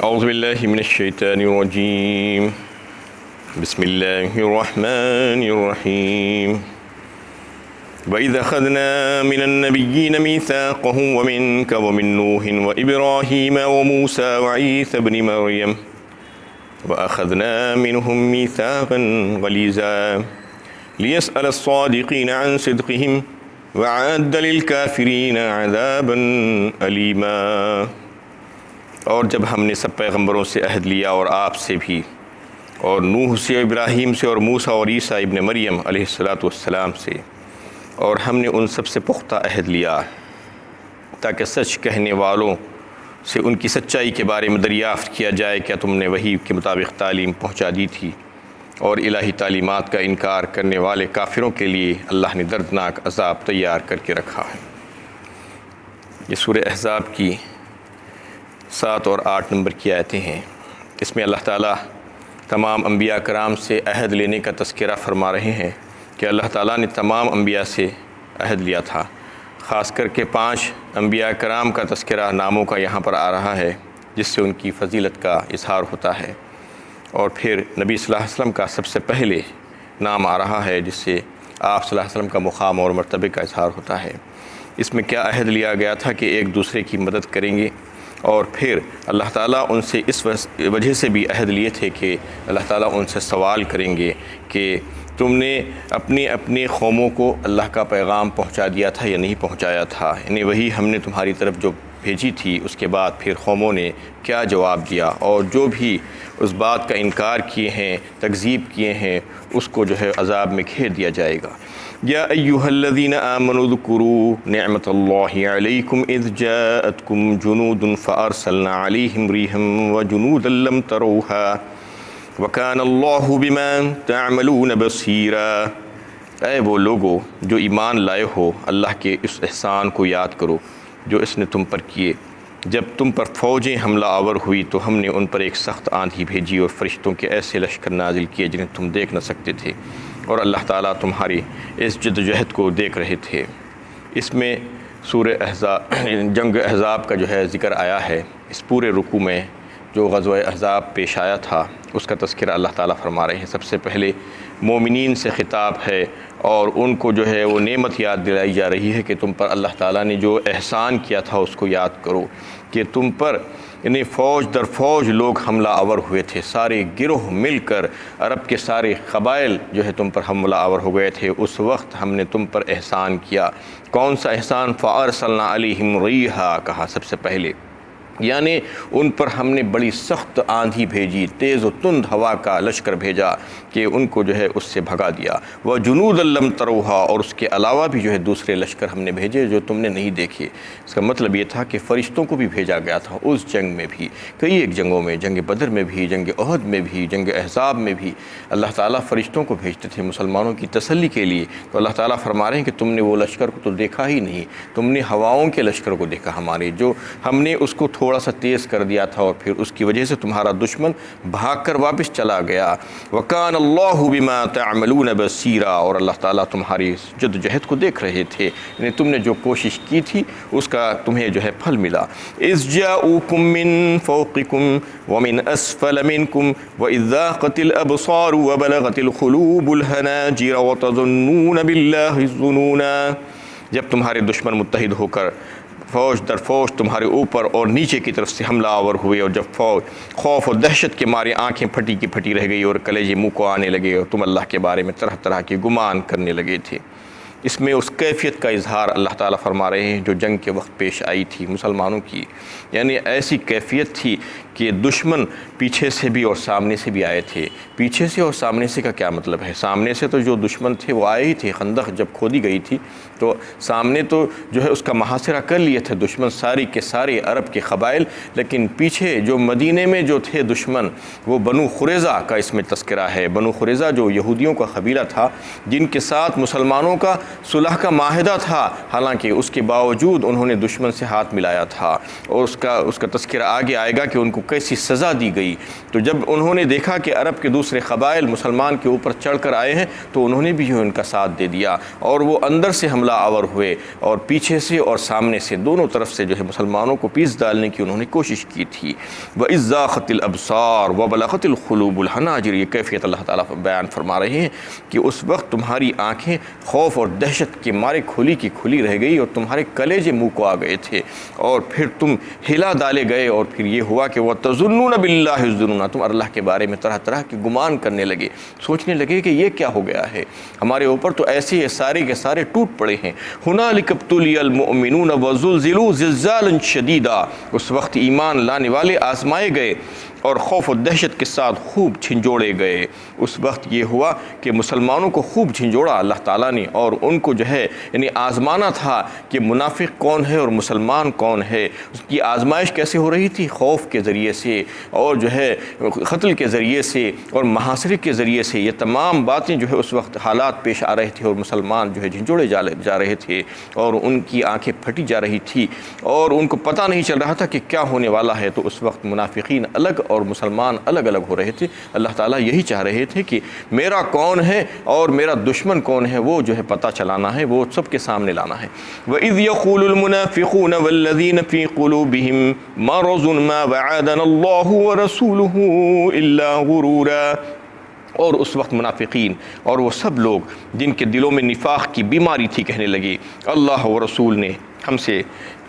اعوذ باللہ من الشیطان الرجیم بسم اللہ الرحمن الرحیم وَإِذْ أَخَذْنَا مِنَ النَّبِيِّينَ مِيثَاقَهُمْ وَمِنْكَ وَمِن نُوحٍ وَإِبْرَاهِيمَ وَمُوسَىٰ وَعِيسَى ابْنِ مَرْيَمَ وَأَخَذْنَا مِنْهُم مِيثَاقًا غَلِيظًا لِيَسْأَلَ الصَّادِقِينَ عَنْ صِدْقِهِمْ وَأَعَدَّ لِلْكَافِرِينَ عَذَابًا أَلِيمًا۔ اور جب ہم نے سب پیغمبروں سے عہد لیا اور آپ سے بھی، اور نوح سے، ابراہیم سے، اور موسیٰ اور عیسیٰ ابن مریم علیہ السلام سے، اور ہم نے ان سب سے پختہ عہد لیا تاکہ سچ کہنے والوں سے ان کی سچائی کے بارے میں دریافت کیا جائے، کیا تم نے وحی کے مطابق تعلیم پہنچا دی تھی؟ اور الہی تعلیمات کا انکار کرنے والے کافروں کے لیے اللہ نے دردناک عذاب تیار کر کے رکھا ہے۔ یہ سورہ احزاب کی 7 اور 8 نمبر کی آیتیں ہیں۔ اس میں اللہ تعالیٰ تمام انبیاء کرام سے عہد لینے کا تذکرہ فرما رہے ہیں کہ اللہ تعالیٰ نے تمام انبیاء سے عہد لیا تھا۔ خاص کر کے 5 انبیاء کرام کا تذکرہ ناموں کا یہاں پر آ رہا ہے، جس سے ان کی فضیلت کا اظہار ہوتا ہے، اور پھر نبی صلی اللہ علیہ وسلم کا سب سے پہلے نام آ رہا ہے، جس سے آپ صلی اللہ علیہ وسلم کا مقام اور مرتبے کا اظہار ہوتا ہے۔ اس میں کیا عہد لیا گیا تھا کہ ایک دوسرے کی مدد کریں گے، اور پھر اللہ تعالیٰ ان سے اس وجہ سے بھی عہد لیے تھے کہ اللہ تعالیٰ ان سے سوال کریں گے کہ تم نے اپنے قوموں کو اللہ کا پیغام پہنچا دیا تھا یا نہیں پہنچایا تھا، یعنی وہی ہم نے تمہاری طرف جو بھیجی تھی، اس کے بعد پھر قوموں نے کیا جواب دیا، اور جو بھی اس بات کا انکار کیے ہیں، تکذیب کیے ہیں، اس کو جو ہے عذاب میں گھیر دیا جائے گا۔ یا ایھا الذین آمنوا اذکروا نعمت اللہ علیکم اذ جاءتکم جنود فارسلنا علیہم ریحا وجنودا لم تروها وَكَانَ اللَّهُ بِمَا تَعْمَلُونَ بَصِيرًا۔ اے وہ لوگو جو ایمان لائے ہو، اللہ کے اس احسان کو یاد کرو جو اس نے تم پر کیے۔ جب تم پر فوجیں حملہ آور ہوئی تو ہم نے ان پر ایک سخت آندھی بھیجی اور فرشتوں کے ایسے لشکر نازل کیے جنہیں تم دیکھ نہ سکتے تھے، اور اللہ تعالیٰ تمہاری اس جدوجہد کو دیکھ رہے تھے۔ اس میں سورہ احزاب، جنگ احزاب کا جو ہے ذکر آیا ہے۔ اس پورے رکوع میں جو غزوہ احزاب پیش آیا تھا، اس کا تذکرہ اللہ تعالیٰ فرما رہے ہیں۔ سب سے پہلے مومنین سے خطاب ہے، اور ان کو جو ہے وہ نعمت یاد دلائی جا رہی ہے کہ تم پر اللہ تعالیٰ نے جو احسان کیا تھا اس کو یاد کرو، کہ تم پر یعنی فوج در فوج لوگ حملہ آور ہوئے تھے، سارے گروہ مل کر عرب کے سارے قبائل جو ہے تم پر حملہ آور ہو گئے تھے۔ اس وقت ہم نے تم پر احسان کیا۔ کون سا احسان؟ فَأَرْسَلْنَا عَلَيْهِمْ رِيحًا کہا سب سے پہلے، یعنی ان پر ہم نے بڑی سخت آندھی بھیجی، تیز و تند ہوا کا لشکر بھیجا کہ ان کو جو ہے اس سے بھگا دیا۔ وَجُنُودًا لَمْ تَرَوْهَا، اور اس کے علاوہ بھی جو ہے دوسرے لشکر ہم نے بھیجے جو تم نے نہیں دیکھے۔ اس کا مطلب یہ تھا کہ فرشتوں کو بھی بھیجا گیا تھا اس جنگ میں بھی، کئی ایک جنگوں میں، جنگ بدر میں بھی، جنگ احد میں بھی، جنگ احزاب میں بھی اللہ تعالیٰ فرشتوں کو بھیجتے تھے مسلمانوں کی تسلی کے لیے۔ تو اللہ تعالیٰ فرما رہے ہیں کہ تم نے وہ لشکر کو تو دیکھا ہی نہیں، تم نے ہواؤں کے لشکر کو دیکھا ہمارے، جو ہم نے اس کو تھوڑا سا تیز کر دیا تھا، اور پھر اس کی وجہ سے تمہارا دشمن بھاگ کر واپس چلا گیا۔ وَكَانَ اللَّهُ بِمَا تَعْمَلُونَ بَصِيرًا، اور اللہ تعالیٰ تمہاری جدوجہد کو دیکھ رہے تھے، یعنی تم نے جو کوشش کی تھی اس کا تمہیں جو ہے پھل ملا۔ اِذْ جَاءُوكُم مِّن فَوْقِكُمْ وَمِنْ أَسْفَلَ مِنْكُمْ وَإِذْ ذَاقَتِ الْأَبْصَارُ وَبَلَغَتِ الْقُلُوبُ الْحَنَاجِرَ وَتَظُنُّونَ بِاللَّهِ الظُّنُونَا۔ جب تمہارے دشمن متحد ہو کر فوج در فوج تمہارے اوپر اور نیچے کی طرف سے حملہ آور ہوئے، اور جب خوف اور دہشت کے مارے آنکھیں پھٹی کی پھٹی رہ گئی اور کلیجے منہ کو آنے لگے، اور تم اللہ کے بارے میں طرح طرح کے گمان کرنے لگے تھے۔ اس میں اس کیفیت کا اظہار اللہ تعالیٰ فرما رہے ہیں جو جنگ کے وقت پیش آئی تھی مسلمانوں کی، یعنی ایسی کیفیت تھی کہ دشمن پیچھے سے بھی اور سامنے سے بھی آئے تھے۔ پیچھے سے اور سامنے سے کا کیا مطلب ہے؟ سامنے سے تو جو دشمن تھے وہ آئے ہی تھے، خندق جب کھودی گئی تھی تو سامنے تو جو ہے اس کا محاصرہ کر لیے تھے دشمن ساری کے سارے عرب کے قبائل، لیکن پیچھے جو مدینے میں جو تھے دشمن، وہ بنو قریظہ کا اس میں تذکرہ ہے۔ بنو قریظہ جو یہودیوں کا قبیلہ تھا، جن کے ساتھ مسلمانوں کا صلح کا معاہدہ تھا، حالانکہ اس کے باوجود انہوں نے دشمن سے ہاتھ ملایا تھا، اور اس کا تذکرہ آگے آئے گا کہ ان کو کیسی سزا دی گئی۔ تو جب انہوں نے دیکھا کہ عرب کے دوسرے قبائل مسلمان کے اوپر چڑھ کر آئے ہیں تو انہوں نے بھی جو ان کا ساتھ دے دیا، اور وہ اندر سے حملہ آور ہوئے اور پیچھے سے اور سامنے سے دونوں طرف سے جو ہے مسلمانوں کو پیس ڈالنے کی انہوں نے کوشش کی تھی۔ وَإِذْ زَاغَتِ الْأَبْصَارُ وَبَلَغَتِ الْقُلُوبُ الْحَنَاجِرَ، یہ کیفیت اللہ تعالیٰ بیان فرما رہے ہیں کہ اس وقت تمہاری آنکھیں خوف اور دہشت کے مارے کھلی کی کھلی رہ گئی اور تمہارے کلیجے منہ کو آ گئے تھے، اور پھر تم ہلا ڈالے گئے، اور پھر یہ ہوا کہ وَتَظُنُّونَ بِاللَّهِ الظُّنُونَ، تم اللہ کے بارے میں طرح طرح کے گمان کرنے لگے، سوچنے لگے کہ یہ کیا ہو گیا ہے، ہمارے اوپر تو ایسے یہ سارے کے سارے ٹوٹ پڑے ہیں۔ هُنَالِكَ ابْتُلِيَ الْمُؤْمِنُونَ وَزُلْزِلُوا زِلْزَالًا شَدِيدًا، اس وقت ایمان لانے والے آزمائے گئے اور خوف و دہشت کے ساتھ خوب جھنجھوڑے گئے۔ اس وقت یہ ہوا کہ مسلمانوں کو خوب جھنجھوڑا اللہ تعالیٰ نے، اور ان کو جو ہے یعنی آزمانا تھا کہ منافق کون ہے اور مسلمان کون ہے۔ اس کی آزمائش کیسے ہو رہی تھی؟ خوف کے ذریعے سے، اور جو ہے قتل کے ذریعے سے، اور محاصرے کے ذریعے سے۔ یہ تمام باتیں جو ہے اس وقت حالات پیش آ رہے تھے، اور مسلمان جو ہے جھنجھوڑے جا رہے تھے، اور ان کی آنکھیں پھٹی جا رہی تھی، اور ان کو پتہ نہیں چل رہا تھا کہ کیا ہونے والا ہے۔ تو اس وقت منافقین الگ اور مسلمان الگ الگ ہو رہے تھے۔ اللہ تعالیٰ یہی چاہ رہے تھے کہ میرا کون ہے اور میرا دشمن کون ہے وہ جو ہے پتہ چلانا ہے، وہ سب کے سامنے لانا ہے۔ وَإِذْ يَقُولُ الْمُنَافِقُونَ وَالَّذِينَ فِي قُلُوبِهِم مَرَضٌ مَّا وَعَدَنَا اللَّهُ وَرَسُولُهُ إِلَّا غُرُورًا، اور اس وقت منافقین اور وہ سب لوگ جن کے دلوں میں نفاق کی بیماری تھی کہنے لگے اللہ و رسول نے ہم سے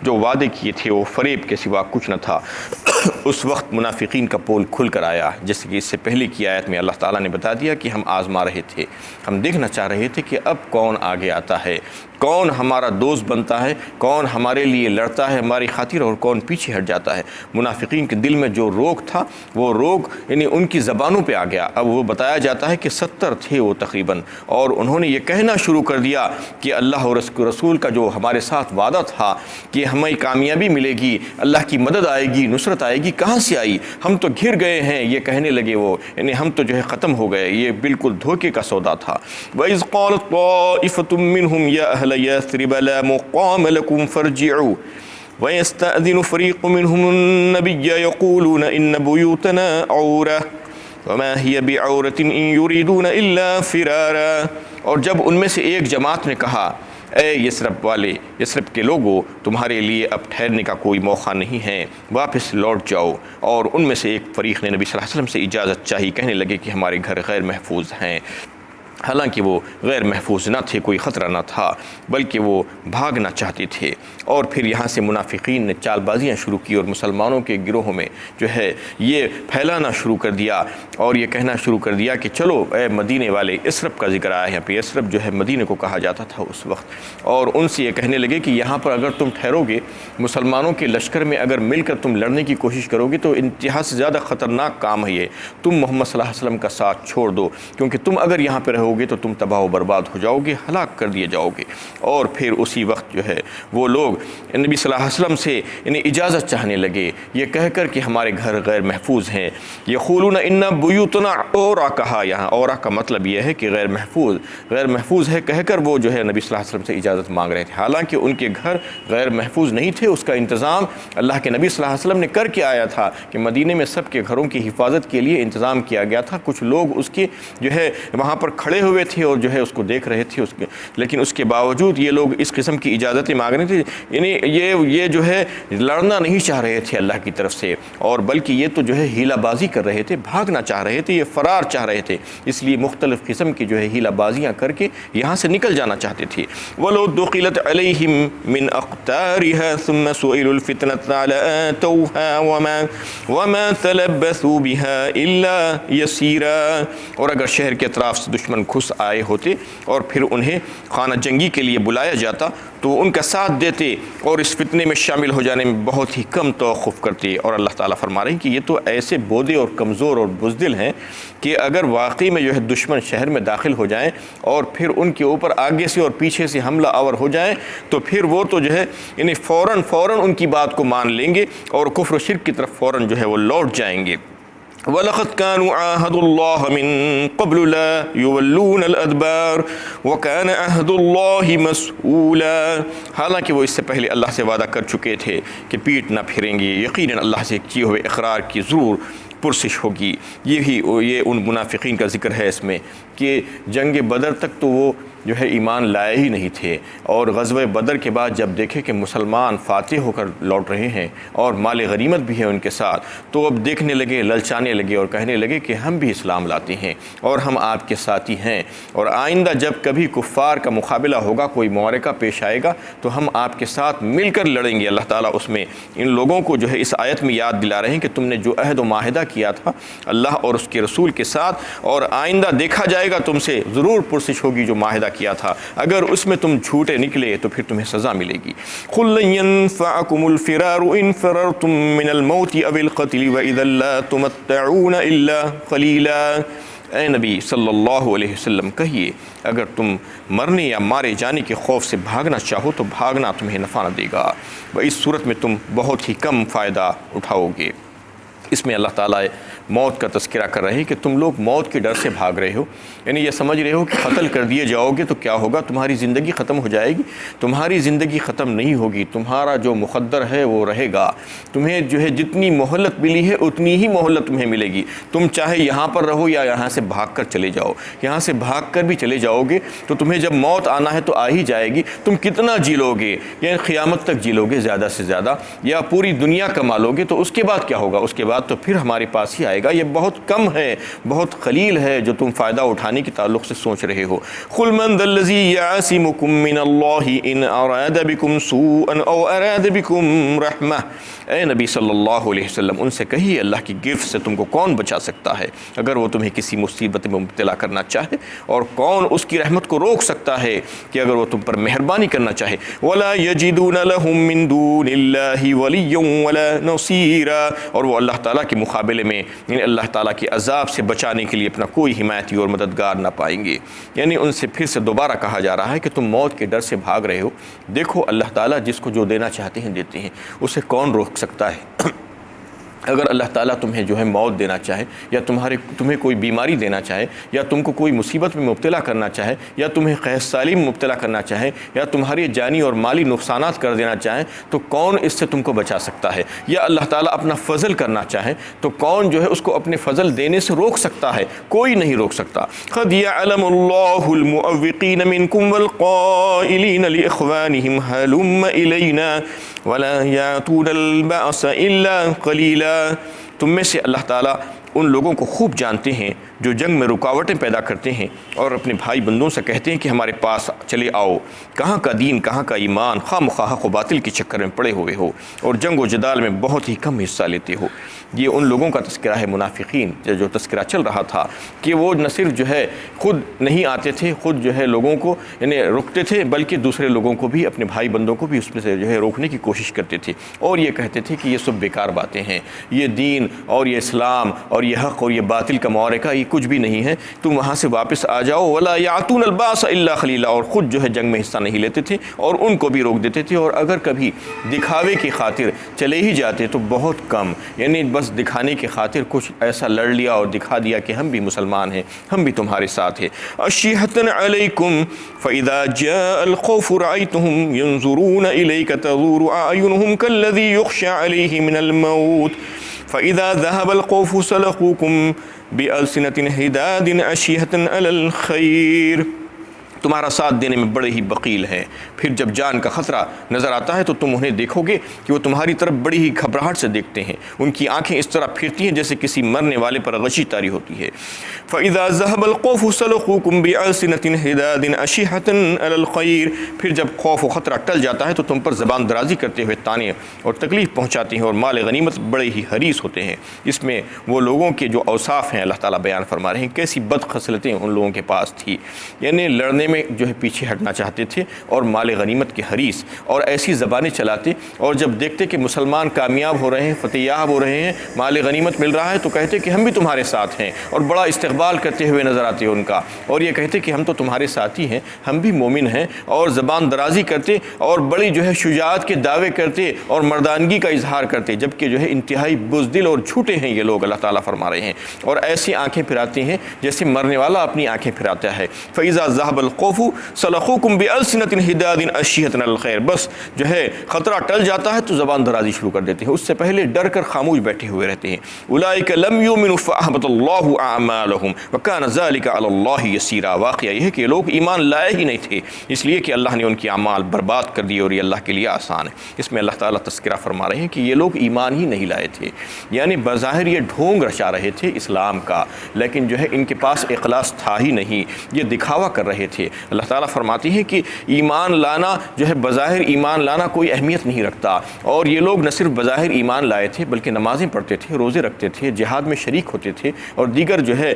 جو وعدے کیے تھے وہ فریب کے سوا کچھ نہ تھا۔ اس وقت منافقین کا پول کھل کر آیا، جیسے کہ اس سے پہلے کی آیت میں اللہ تعالیٰ نے بتا دیا کہ ہم آزما رہے تھے، ہم دیکھنا چاہ رہے تھے کہ اب کون آگے آتا ہے، کون ہمارا دوست بنتا ہے، کون ہمارے لیے لڑتا ہے ہماری خاطر، اور کون پیچھے ہٹ جاتا ہے۔ منافقین کے دل میں جو روگ تھا وہ روگ یعنی ان کی زبانوں پہ آ گیا۔ اب وہ بتایا جاتا ہے کہ 70 تھے وہ تقریباً، اور انہوں نے یہ کہنا شروع کر دیا کہ اللہ اور رسول کا جو ہمارے ساتھ وعدہ تھا کہ ہمیں کامیابی ملے گی، اللہ کی مدد آئے گی، نصرت آئے گی، کہاں سے آئی، ہم تو گھر گئے ہیں، یہ کہنے لگے وہ، یعنی ہم تو جو ہے ختم ہو گئے، یہ بالکل دھوکے کا سودا تھا۔ وَإِذْ قَالَتْ طَائِفَةٌ مِّنْهُمْ يَا أَهْلَ يَثْرِبَ لَا مُقَامَ لَكُمْ فَارْجِعُوا وَيَسْتَأْذِنُ فَرِيقٌ مِّنْهُمُ النَّبِيَّ يَقُولُونَ إِنَّ بُيُوتَنَا عَوْرَةٌ وَمَا هِيَ بِعَوْرَةٍ إِن يُرِيدُونَ إِلَّا فِرَارًا، اور جب ان میں سے ایک جماعت نے کہا اے یثرب والے، یثرب کے لوگوں، تمہارے لیے اب ٹھہرنے کا کوئی موقع نہیں ہے، واپس لوٹ جاؤ۔ اور ان میں سے ایک فریق نے نبی صلی اللہ علیہ وسلم سے اجازت چاہی، کہنے لگے کہ ہمارے گھر غیر محفوظ ہیں، حالانکہ وہ غیر محفوظ نہ تھے، کوئی خطرہ نہ تھا، بلکہ وہ بھاگنا چاہتے تھے۔ اور پھر یہاں سے منافقین نے چال بازیاں شروع کی اور مسلمانوں کے گروہوں میں جو ہے یہ پھیلانا شروع کر دیا، اور یہ کہنا شروع کر دیا کہ چلو اے مدینے والے، یثرب کا ذکر آیا ہے یہاں پہ، یثرب جو ہے مدینے کو کہا جاتا تھا اس وقت، اور ان سے یہ کہنے لگے کہ یہاں پر اگر تم ٹھہرو گے، مسلمانوں کے لشکر میں اگر مل کر تم لڑنے کی کوشش کرو گے تو انتہا سے زیادہ خطرناک کام ہے یہ، تم محمد صلی اللہ علیہ وسلم کا ساتھ چھوڑ دو، کیونکہ تم اگر یہاں پہ رہو گے تو تم تباہ و برباد ہو جاؤ گے، ہلاک کر دیے جاؤ گے۔ اور پھر اسی وقت جو ہے وہ لوگ نبی صلی اللہ علیہ وسلم سے انہیں اجازت چاہنے لگے، یہ کہہ کر کہ ہمارے گھر غیر محفوظ ہیں۔ یقولون ان بیوتنا عورا، کہا یہاں عورا کا مطلب یہ ہے کہ غیر محفوظ ہے کہہ کر وہ جو ہے نبی صلی اللہ علیہ وسلم سے اجازت مانگ رہے تھے، حالانکہ ان کے گھر غیر محفوظ نہیں تھے۔ اس کا انتظام اللہ کے نبی صلی اللہ علیہ وسلم نے کر کے آیا تھا کہ مدینے میں سب کے گھروں کی حفاظت کے لیے انتظام کیا گیا تھا۔ کچھ لوگ اس کے جو ہے وہاں پر کھڑے ہوئے تھے اور جو ہے اس کو دیکھ رہے تھے، لیکن اس کے باوجود یہ لوگ اس قسم کی اجازتیں مانگ رہے تھے، یعنی یہ جو ہے لڑنا نہیں چاہ رہے تھے اللہ کی طرف سے، اور بلکہ یہ تو جو ہے ہیلہ بازی کر رہے تھے، بھاگنا چاہ رہے تھے، یہ فرار چاہ رہے تھے، اس لیے مختلف قسم کی جو ہے ہیلہ بازیاں کر کے یہاں سے نکل جانا چاہتے تھے۔ وَلَوْ دُخِلَتْ عَلَيْهِمْ مِنْ أَقْطَارِهَا ثُمَّ سُئِلُوا الْفِتْنَةَ لَآتَوْهَا وَمَا تَلَبَّثُوا بِهَا إِلَّا يَسِيرًا، اور اگر شہر کے اطراف سے دشمن گھس آئے ہوتے اور پھر انہیں خانہ جنگی کے لیے بلایا جاتا تو ان کا ساتھ دیتے اور اس فتنے میں شامل ہو جانے میں بہت ہی کم توقف کرتے۔ اور اللہ تعالیٰ فرما رہے ہیں کہ یہ تو ایسے بودے اور کمزور اور بزدل ہیں کہ اگر واقعی میں جو ہے دشمن شہر میں داخل ہو جائیں اور پھر ان کے اوپر آگے سے اور پیچھے سے حملہ آور ہو جائیں تو پھر وہ تو جو ہے یعنی فوراً ان کی بات کو مان لیں گے اور کفر و شرک کی طرف فوراً جو ہے وہ لوٹ جائیں گے۔ وَلَقَدْ كَانُوا عَاهَدُوا اللَّهَ مِن قَبْلُ لَا يُوَلُّونَ الْأَدْبَارَ وَكَانَ عَهْدُ اللَّهِ مَسْئُولًا، حالانکہ وہ اس سے پہلے اللہ سے وعدہ کر چکے تھے کہ پیٹ نہ پھریں گے، یقیناً اللہ سے کیے ہوئے اقرار کی ضرور پرسش ہوگی۔ یہ ان منافقین کا ذکر ہے اس میں کہ جنگ بدر تک تو وہ جو ہے ایمان لائے ہی نہیں تھے، اور غزوہ بدر کے بعد جب دیکھے کہ مسلمان فاتح ہو کر لوٹ رہے ہیں اور مال غنیمت بھی ہے ان کے ساتھ، تو اب دیکھنے لگے، للچانے لگے اور کہنے لگے کہ ہم بھی اسلام لاتے ہیں اور ہم آپ کے ساتھی ہیں، اور آئندہ جب کبھی کفار کا مقابلہ ہوگا، کوئی معرکہ پیش آئے گا تو ہم آپ کے ساتھ مل کر لڑیں گے۔ اللہ تعالیٰ اس میں ان لوگوں کو جو ہے اس آیت میں یاد دلا رہے ہیں کہ تم نے جو عہد و معاہدہ کیا تھا اللہ اور اس کے رسول کے ساتھ، اور آئندہ دیکھا جائے گا تم سے ضرور پرسش ہوگی جو معاہدہ کیا تھا، اگر اس میں تم جھوٹے نکلے تو پھر تمہیں سزا ملے گی۔ قُل لَن يَنفَعَكُمُ الْفِرَارُ إِن فَرَرْتُم مِّنَ الْمَوْتِ أَوِ الْقَتْلِ وَإِذًا لَّا تُمَتَّعُونَ إِلَّا قَلِيلًا، اے نبی صلی اللہ علیہ وسلم کہیے اگر تم مرنے یا مارے جانے کے خوف سے بھاگنا چاہو تو بھاگنا تمہیں نفع نہ دے گا، اس صورت میں تم بہت ہی کم فائدہ اٹھاؤ گے۔ اس میں اللہ تعالیٰ موت کا تذکرہ کر رہے ہیں کہ تم لوگ موت کے ڈر سے بھاگ رہے ہو، یعنی یہ سمجھ رہے ہو کہ قتل کر دیے جاؤ گے تو کیا ہوگا، تمہاری زندگی ختم ہو جائے گی۔ تمہاری زندگی ختم نہیں ہوگی، تمہارا جو مقدر ہے وہ رہے گا، تمہیں جو ہے جتنی مہلت ملی ہے اتنی ہی مہلت تمہیں ملے گی، تم چاہے یہاں پر رہو یا یہاں سے بھاگ کر چلے جاؤ، یہاں سے بھاگ کر بھی چلے جاؤ گے تو تمہیں جب موت آنا ہے تو آ ہی جائے گی۔ تم کتنا جی لو گے، یعنی قیامت تک جی لو گے زیادہ سے زیادہ، یا پوری دنیا کما لو گے، تو اس کے بعد کیا ہوگا، اس کے بعد تو پھر ہمارے پاس ہی آئے گا۔ یہ بہت کم ہے، بہت قلیل ہے جو تم فائدہ اٹھانے کے تعلق سے سوچ رہے ہو۔ قُلْ مَنْ ذَا الَّذِي يَعْصِمُكُم مِّنَ اللَّهِ إِنْ أَرَادَ بِكُمْ سُوءًا أَوْ أَرَادَ بِكُمْ رَحْمَةً، اے نبی صلی اللہ علیہ وسلم ان سے کہیے اللہ کی گرفت سے تم کو کون بچا سکتا ہے اگر وہ تمہیں کسی مصیبت میں مبتلا کرنا چاہے، اور کون اس کی رحمت کو روک سکتا ہے کہ اگر وہ تم پر مہربانی کرنا چاہے۔ وَلَا يَجِدُونَ لَهُم مِّن دُونِ اللَّهِ وَلِيًّا وَلَا نَصِيرًا، اور وہ اللہ تعالیٰ کے مقابلے میں یعنی اللہ تعالیٰ کے عذاب سے بچانے کے لیے اپنا کوئی حمایتی اور مددگار نہ پائیں گے۔ یعنی ان سے پھر سے دوبارہ کہا جا رہا ہے کہ تم موت کے ڈر سے بھاگ رہے ہو، دیکھو اللہ تعالیٰ جس کو جو دینا چاہتے ہیں دیتے ہیں، اسے کون روک سکتا ہے۔ اگر اللہ تعالیٰ تمہیں جو ہے موت دینا چاہے، یا تمہیں کوئی بیماری دینا چاہے، یا تم کو کوئی مصیبت میں مبتلا کرنا چاہے، یا تمہیں قحط سالی میں مبتلا کرنا چاہے، یا تمہاری جانی اور مالی نقصانات کر دینا چاہے، تو کون اس سے تم کو بچا سکتا ہے؟ یا اللہ تعالیٰ اپنا فضل کرنا چاہے تو کون جو ہے اس کو اپنے فضل دینے سے روک سکتا ہے؟ کوئی نہیں روک سکتا۔ قد يعلم الله المعوقين منكم والقائلين لإخوانهم هلم إلينا ولا يأتون البأس إلا قليلا، تم میں سے اللہ تعالیٰ ان لوگوں کو خوب جانتے ہیں جو جنگ میں رکاوٹیں پیدا کرتے ہیں اور اپنے بھائی بندوں سے کہتے ہیں کہ ہمارے پاس چلے آؤ، کہاں کا دین کہاں کا ایمان، خواہ مخواہ حق و باطل کے چکر میں پڑے ہوئے ہو اور جنگ و جدال میں بہت ہی کم حصہ لیتے ہو۔ یہ ان لوگوں کا تذکرہ ہے، منافقین جو تذکرہ چل رہا تھا کہ وہ نہ صرف جو ہے خود نہیں آتے تھے، خود جو ہے لوگوں کو یعنی روکتے تھے، بلکہ دوسرے لوگوں کو بھی، اپنے بھائی بندوں کو بھی اس میں سے جو ہے روکنے کی کوشش کرتے تھے، اور یہ کہتے تھے کہ یہ سب بیکار باتیں ہیں، یہ دین اور یہ اسلام اور یہ حق اور یہ باطل کا معرکہ یہ کچھ بھی نہیں ہے، تم وہاں سے واپس آ جاؤ۔ ولا یاتون الباس الا خلیلا، اور خود جو ہے جنگ میں حصہ نہیں لیتے تھے اور ان کو بھی روک دیتے تھے، اور اگر کبھی دکھاوے کی خاطر چلے ہی جاتے تو بہت کم، یعنی بس دکھانے کی خاطر کچھ ایسا لڑ لیا اور دکھا دیا کہ ہم بھی مسلمان ہیں، ہم بھی تمہارے ساتھ ہیں۔ اشیحۃ علیکم فاذا جاء الخوف رأیتهم ينظرون الیک تدور اعینهم كالذی یخشى علیہ من الموت فإذا ذهب الخوف سلقوكم بألسنة حداد أشيحة على الخير، تمہارا ساتھ دینے میں بڑے ہی بخیل ہیں، پھر جب جان کا خطرہ نظر آتا ہے تو تم انہیں دیکھو گے کہ وہ تمہاری طرف بڑی ہی گھبراہٹ سے دیکھتے ہیں، ان کی آنکھیں اس طرح پھرتی ہیں جیسے کسی مرنے والے پر غشی طاری ہوتی ہے۔ فَإِذَا ذَهَبَ الْخَوْفُ سَلَقُوكُم بِأَلْسِنَةٍ حِدَادٍ أَشِحَةٍ عَلَى الْخَيْرِ، پھر جب خوف و خطرہ ٹل جاتا ہے تو تم پر زبان درازی کرتے ہوئے تانے اور تکلیف پہنچاتے ہیں، اور مال غنیمت بڑے ہی حریص ہوتے ہیں۔ اس میں وہ لوگوں کے جو اوصاف ہیں اللہ تعالیٰ بیان فرما رہے ہیں، کیسی بد خصلتیں ان لوگوں کے پاس تھی، یعنی لڑنے لڑنے میں جو ہے پیچھے ہٹنا چاہتے تھے اور مال غنیمت کے حریص اور ایسی زبانیں چلاتے، اور جب دیکھتے کہ مسلمان کامیاب ہو رہے ہیں، فتح یاب ہو رہے ہیں، مال غنیمت مل رہا ہے، تو کہتے کہ ہم بھی تمہارے ساتھ ہیں، اور بڑا استقبال کرتے ہوئے نظر آتے ان کا، اور یہ کہتے کہ ہم تو تمہارے ساتھی ہیں، ہم بھی مومن ہیں، اور زبان درازی کرتے اور بڑی جو ہے شجاعت کے دعوے کرتے اور مردانگی کا اظہار کرتے، جبکہ جو ہے انتہائی بزدل اور جھوٹے ہیں یہ لوگ، اللہ تعالیٰ فرما رہے ہیں، اور ایسی آنکھیں پھراتے ہیں جیسے مرنے والا اپنی آنکھیں پھراتا ہے۔ فَإِذَا ذَهَبَ الْخَوْفُ صَلَخُوكُمْ بِأَلْسِنَةٍ حِدَادٍ أَشِيَةٍ عَلَى الْخَيْرِ، بس جو ہے خطرہ ٹل جاتا ہے تو زبان درازی شروع کر دیتے ہیں، اس سے پہلے ڈر کر خاموش بیٹھے ہوئے رہتے ہیں۔ أُولَٰئِكَ لَمْ يُؤْمِنُوا فَأَحْبَطَ اللَّهُ أَعْمَالَهُمْ وَكَانَ ذَلِكَ عَلَى اللَّهِ يَسِيرًا۔ واقعہ یہ ہے کہ یہ لوگ ایمان لائے ہی نہیں تھے، اس لیے کہ اللہ نے ان کے اعمال برباد کر دیے، اور یہ اللہ کے لیے آسان ہے۔ اس میں اللہ تعالیٰ تذکرہ فرما رہے ہیں کہ یہ لوگ ایمان ہی نہیں لائے تھے، یعنی بظاہر یہ ڈھونگ رچا رہے تھے اسلام کا، لیکن جو ہے ان کے پاس اخلاص تھا ہی نہیں، یہ دکھاوا کر رہے تھے۔ اللہ تعالیٰ فرماتی ہیں کہ ایمان لانا جو ہے بظاہر ایمان لانا کوئی اہمیت نہیں رکھتا، اور یہ لوگ نہ صرف بظاہر ایمان لائے تھے بلکہ نمازیں پڑھتے تھے، روزے رکھتے تھے، جہاد میں شریک ہوتے تھے، اور دیگر جو ہے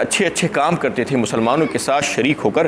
اچھے کام کرتے تھے مسلمانوں کے ساتھ شریک ہو کر،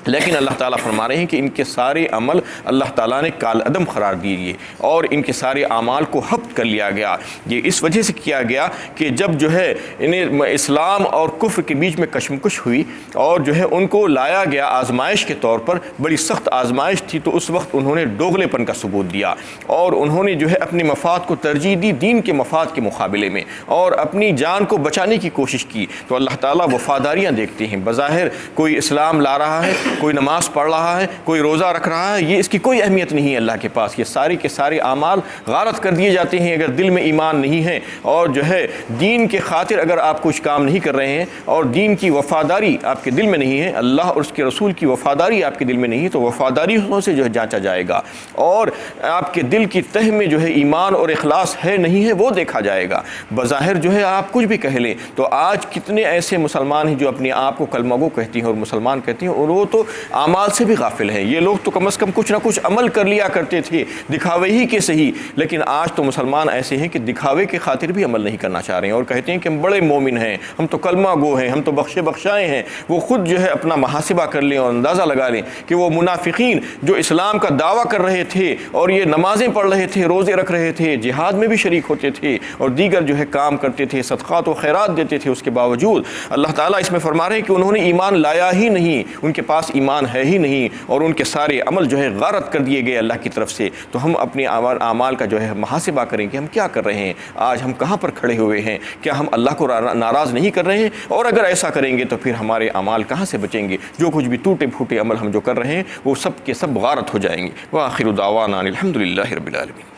لیکن اللہ تعالیٰ فرما رہے ہیں کہ ان کے سارے عمل اللہ تعالیٰ نے کالعدم قرار دیے، اور ان کے سارے اعمال کو حبط کر لیا گیا۔ یہ اس وجہ سے کیا گیا کہ جب جو ہے انہیں اسلام اور کفر کے بیچ میں کشمکش ہوئی، اور جو ہے ان کو لایا گیا آزمائش کے طور پر، بڑی سخت آزمائش تھی، تو اس وقت انہوں نے دوغلے پن کا ثبوت دیا، اور انہوں نے جو ہے اپنے مفاد کو ترجیح دی دین کے مفاد کے مقابلے میں، اور اپنی جان کو بچانے کی کوشش کی۔ تو اللہ تعالیٰ وفاداریاں دیکھتے ہیں، بظاہر کوئی اسلام لا رہا ہے، کوئی نماز پڑھ رہا ہے، کوئی روزہ رکھ رہا ہے، یہ اس کی کوئی اہمیت نہیں ہے اللہ کے پاس، یہ سارے کے سارے اعمال غارت کر دیے جاتے ہیں اگر دل میں ایمان نہیں ہے، اور جو ہے دین کے خاطر اگر آپ کچھ کام نہیں کر رہے ہیں، اور دین کی وفاداری آپ کے دل میں نہیں ہے، اللہ اور اس کے رسول کی وفاداری آپ کے دل میں نہیں ہے، تو وفاداریوں سے جو ہے جانچا جائے گا، اور آپ کے دل کی تہ میں جو ہے ایمان اور اخلاص ہے نہیں ہے وہ دیکھا جائے گا۔ بظاہر جو ہے آپ کچھ بھی کہہ لیں، تو آج کتنے ایسے مسلمان ہیں جو اپنے آپ کو کلمہ گو کہتی ہیں اور مسلمان کہتی ہیں، اور وہ تو اعمال سے بھی غافل ہیں۔ یہ لوگ تو کم از کم کچھ نہ کچھ عمل کر لیا کرتے تھے، دکھاوے ہی کے صحیح، لیکن آج تو مسلمان ایسے ہیں کہ دکھاوے کے خاطر بھی عمل نہیں کرنا چاہ رہے ہیں، اور کہتے ہیں کہ ہم بڑے مومن ہیں، ہم تو کلمہ گو ہیں، ہم تو بخشے بخشائے ہیں۔ وہ خود جو ہے اپنا محاسبہ کر لیں اور اندازہ لگا لیں کہ وہ منافقین جو اسلام کا دعویٰ کر رہے تھے، اور یہ نمازیں پڑھ رہے تھے، روزے رکھ رہے تھے، جہاد میں بھی شریک ہوتے تھے، اور دیگر جو ہے کام کرتے تھے، صدقات و خیرات دیتے تھے، اس کے باوجود اللہ تعالیٰ اس میں فرما رہے ہیں کہ انہوں نے ایمان لایا ہی نہیں، ان کے پاس ایمان ہے ہی نہیں، اور ان کے سارے عمل جو ہے غارت کر دیے گئے اللہ کی طرف سے۔ تو ہم اپنے اعمال کا جو ہے محاسبہ کریں کہ ہم کیا کر رہے ہیں، آج ہم کہاں پر کھڑے ہوئے ہیں، کیا ہم اللہ کو ناراض نہیں کر رہے ہیں؟ اور اگر ایسا کریں گے تو پھر ہمارے اعمال کہاں سے بچیں گے؟ جو کچھ بھی ٹوٹے پھوٹے عمل ہم جو کر رہے ہیں وہ سب کے سب غارت ہو جائیں گے۔ وآخر دعوانا الحمد للہ رب العالمین۔